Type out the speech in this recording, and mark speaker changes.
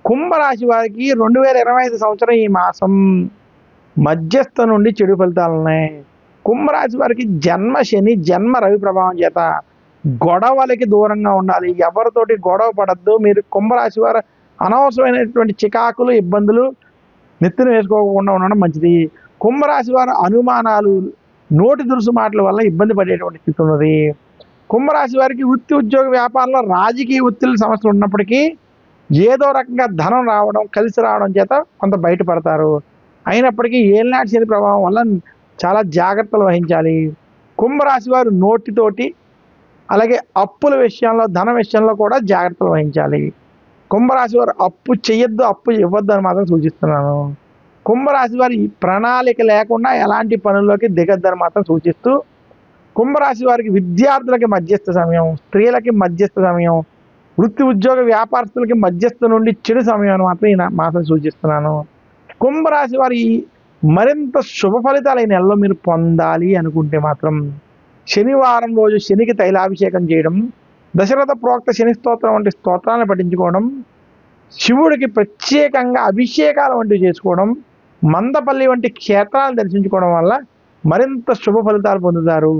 Speaker 1: కుంభరాశి వారికి 2025 సంవత్సరం ఈ మాసం మధ్యస్థ నుండి చెడు ఫలితాలు ఉన్నాయి. కుంభరాశి వారికి జన్మ శని, జన్మ రవి ప్రభావం చేత గొడవలకి దూరంగా ఉండాలి. ఎవరితోటి గొడవ పడద్దు. మీరు కుంభరాశి వారు అనవసరమైనటువంటి చికాకులు, ఇబ్బందులు నెత్తిన వేసుకోకుండా ఉండడం మంచిది. కుంభరాశి వారు అనుమానాలు, నోటి దురుసు మాటల వల్ల ఇబ్బంది పడేటువంటి స్థితి ఉన్నది. కుంభరాశి వారికి వృత్తి, ఉద్యోగ, వ్యాపారంలో రాజకీయ ఒత్తిడి సమస్యలు ఉన్నప్పటికీ ఏదో రకంగా ధనం రావడం, కలిసి రావడం చేత కొంత బయటపడతారు. అయినప్పటికీ ఏలినాటి శని ప్రభావం వల్ల చాలా జాగ్రత్తలు వహించాలి. కుంభరాశి వారు నోటితోటి, అలాగే అప్పుల విషయంలో, ధన విషయంలో కూడా జాగ్రత్తలు వహించాలి. కుంభరాశి వారు అప్పు చేయొద్దు, అప్పు ఇవ్వద్దు అని మాత్రం సూచిస్తున్నాను. కుంభరాశి వారి ప్రణాళిక లేకుండా ఎలాంటి పనుల్లోకి దిగద్దని మాత్రం సూచిస్తూ, కుంభరాశి వారికి విద్యార్థులకి మధ్యస్థ సమయం, స్త్రీలకి మధ్యస్థ సమయం, వృత్తి, ఉద్యోగ, వ్యాపారస్తులకి మధ్యస్థ నుండి చెడు సమయం మాత్రం ఈ మాసం సూచిస్తున్నాను. కుంభరాశి వారి మరింత శుభ ఫలితాలు ఈ నెలలో మీరు పొందాలి అనుకుంటే మాత్రం శనివారం రోజు శనికి తైలాభిషేకం చేయడం, దశరథ ప్రోక్త శని స్తోత్రం వంటి స్తోత్రాలను పఠించుకోవడం, శివుడికి ప్రత్యేకంగా అభిషేకాలు వంటివి చేసుకోవడం, మందపల్లి వంటి క్షేత్రాలను దర్శించుకోవడం వల్ల మరింత శుభ ఫలితాలు పొందుతారు.